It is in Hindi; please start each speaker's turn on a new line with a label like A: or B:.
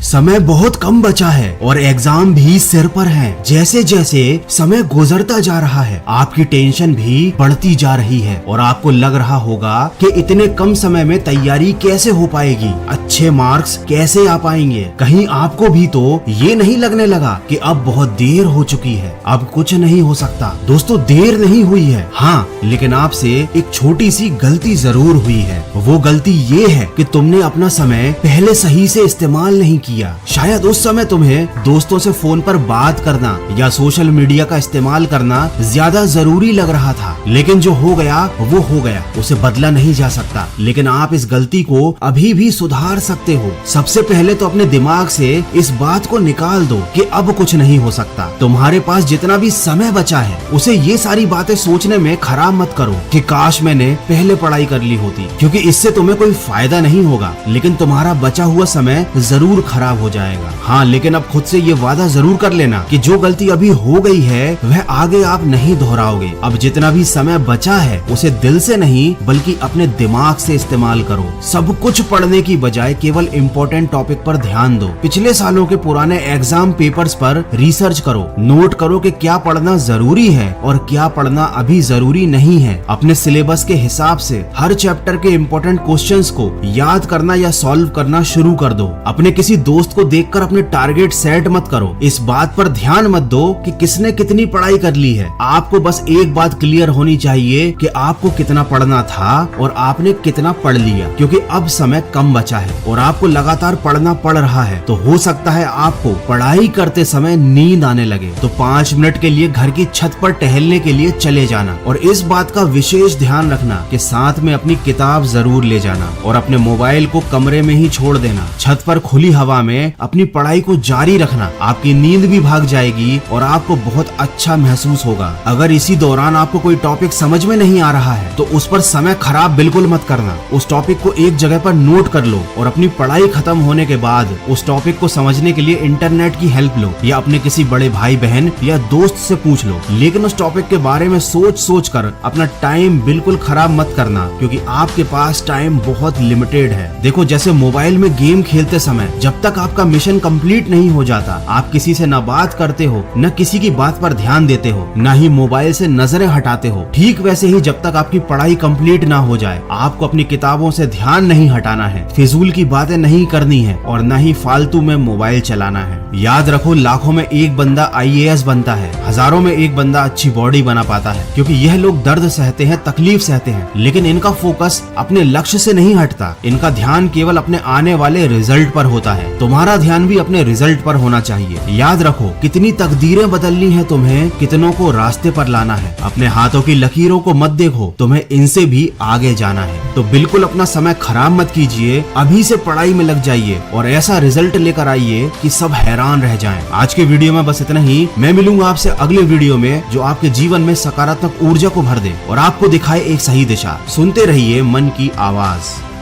A: समय बहुत कम बचा है और एग्जाम भी सिर पर है। जैसे जैसे समय गुजरता जा रहा है आपकी टेंशन भी बढ़ती जा रही है और आपको लग रहा होगा कि इतने कम समय में तैयारी कैसे हो पाएगी, अच्छे मार्क्स कैसे आ पाएंगे। कहीं आपको भी तो ये नहीं लगने लगा कि अब बहुत देर हो चुकी है, अब कुछ नहीं हो सकता। दोस्तों देर नहीं हुई है, हाँ, लेकिन आपसे एक छोटी सी गलती जरूर हुई है। वो गलती ये है कि तुमने अपना समय पहले सही से इस्तेमाल नहीं किया। शायद उस समय तुम्हें दोस्तों से फोन पर बात करना या सोशल मीडिया का इस्तेमाल करना ज्यादा जरूरी लग रहा था, लेकिन जो हो गया वो हो गया, उसे बदला नहीं जा सकता। लेकिन आप इस गलती को अभी भी सुधार सकते हो। सबसे पहले तो अपने दिमाग से इस बात को निकाल दो कि अब कुछ नहीं हो सकता। तुम्हारे पास जितना भी समय बचा है उसे ये सारी बातें सोचने में खराब मत करो कि काश मैंने पहले पढ़ाई कर ली होती, क्योंकि इससे तुम्हें कोई फायदा नहीं होगा, लेकिन तुम्हारा बचा हुआ समय जरूर खराब हो जाएगा। हाँ, लेकिन अब खुद से ये वादा जरूर कर लेना कि जो गलती अभी हो गई है वह आगे आप नहीं दोहराओगे। अब जितना भी समय बचा है उसे दिल से नहीं बल्कि अपने दिमाग से इस्तेमाल करो। सब कुछ पढ़ने की बजाय केवल इम्पोर्टेंट टॉपिक पर ध्यान दो। पिछले सालों के पुराने एग्जाम पेपर्स पर रिसर्च करो, नोट करो कि क्या पढ़ना जरूरी है और क्या पढ़ना अभी जरूरी नहीं है। अपने सिलेबस के हिसाब से हर चैप्टर के इम्पोर्टेंट क्वेश्चंस को याद करना या सॉल्व करना शुरू कर दो। अपने किसी दोस्त को देखकर अपने टारगेट सेट मत करो। इस बात पर ध्यान मत दो कि किसने कितनी पढ़ाई कर ली है। आपको बस एक बात क्लियर होनी चाहिए कि आपको कितना पढ़ना था और आपने कितना पढ़ लिया, क्योंकि अब समय कम बचा है और आपको लगातार पढ़ना पड़ रहा है। तो हो सकता है आपको पढ़ाई करते समय नींद आने लगे, तो 5 मिनट के लिए घर की छत पर टहलने के लिए चले जाना। और इस बात का विशेष ध्यान रखना कि साथ में अपनी किताब जरूर ले जाना और अपने मोबाइल को कमरे में ही छोड़ देना। छत पर खुली हवा में अपनी पढ़ाई को जारी रखना। आपकी नींद भी भाग जाएगी और आपको बहुत अच्छा महसूस होगा। अगर इसी दौरान आपको कोई टॉपिक समझ में नहीं आ रहा है तो उस पर समय खराब बिल्कुल मत करना। उस टॉपिक को एक जगह पर नोट कर लो और अपनी पढ़ाई खत्म होने के बाद उस टॉपिक को समझने के लिए इंटरनेट की हेल्प लो या अपने किसी बड़े भाई बहन या दोस्त से पूछ लो। लेकिन उस टॉपिक के बारे में सोच कर अपना टाइम बिल्कुल खराब मत करना, क्योंकि आपके पास टाइम बहुत लिमिटेड है। देखो, जैसे मोबाइल में गेम खेलते समय जब तक आपका मिशन कंप्लीट नहीं हो जाता आप किसी से न बात करते हो, न किसी की बात पर ध्यान देते हो, न ही मोबाइल से नजरें हटाते हो। ठीक वैसे ही जब तक आपकी पढ़ाई कंप्लीट ना हो जाए आपको अपनी किताबों से ध्यान नहीं हटाना है, फिजूल की बातें नहीं करनी है और न ही फालतू में मोबाइल चलाना है। याद रखो, लाखों में एक बंदा IAS बनता है, हजारों में एक बंदा अच्छी बॉडी बना पाता है, क्योंकि यह लोग दर्द सहते हैं, तकलीफ सहते हैं, लेकिन इनका फोकस अपने लक्ष्य से नहीं हटता। इनका ध्यान केवल अपने आने वाले रिजल्ट पर होता है। तुम्हारा ध्यान भी अपने रिजल्ट पर होना चाहिए। याद रखो, कितनी तकदीरें बदलनी है तुम्हें, कितनों को रास्ते पर लाना है। अपने हाथों की लकीरों को मत देखो, तुम्हें इनसे भी आगे जाना है। तो बिल्कुल अपना समय खराब मत कीजिए, अभी से पढ़ाई में लग जाइए और ऐसा रिजल्ट लेकर आइए कि सब हैरान रह जाएं। आज के वीडियो में बस इतना ही। मैं मिलूंगा आपसे अगले वीडियो में जो आपके जीवन में सकारात्मक ऊर्जा को भर दे और आपको दिखाए एक सही दिशा। सुनते रहिए मन की आवाज।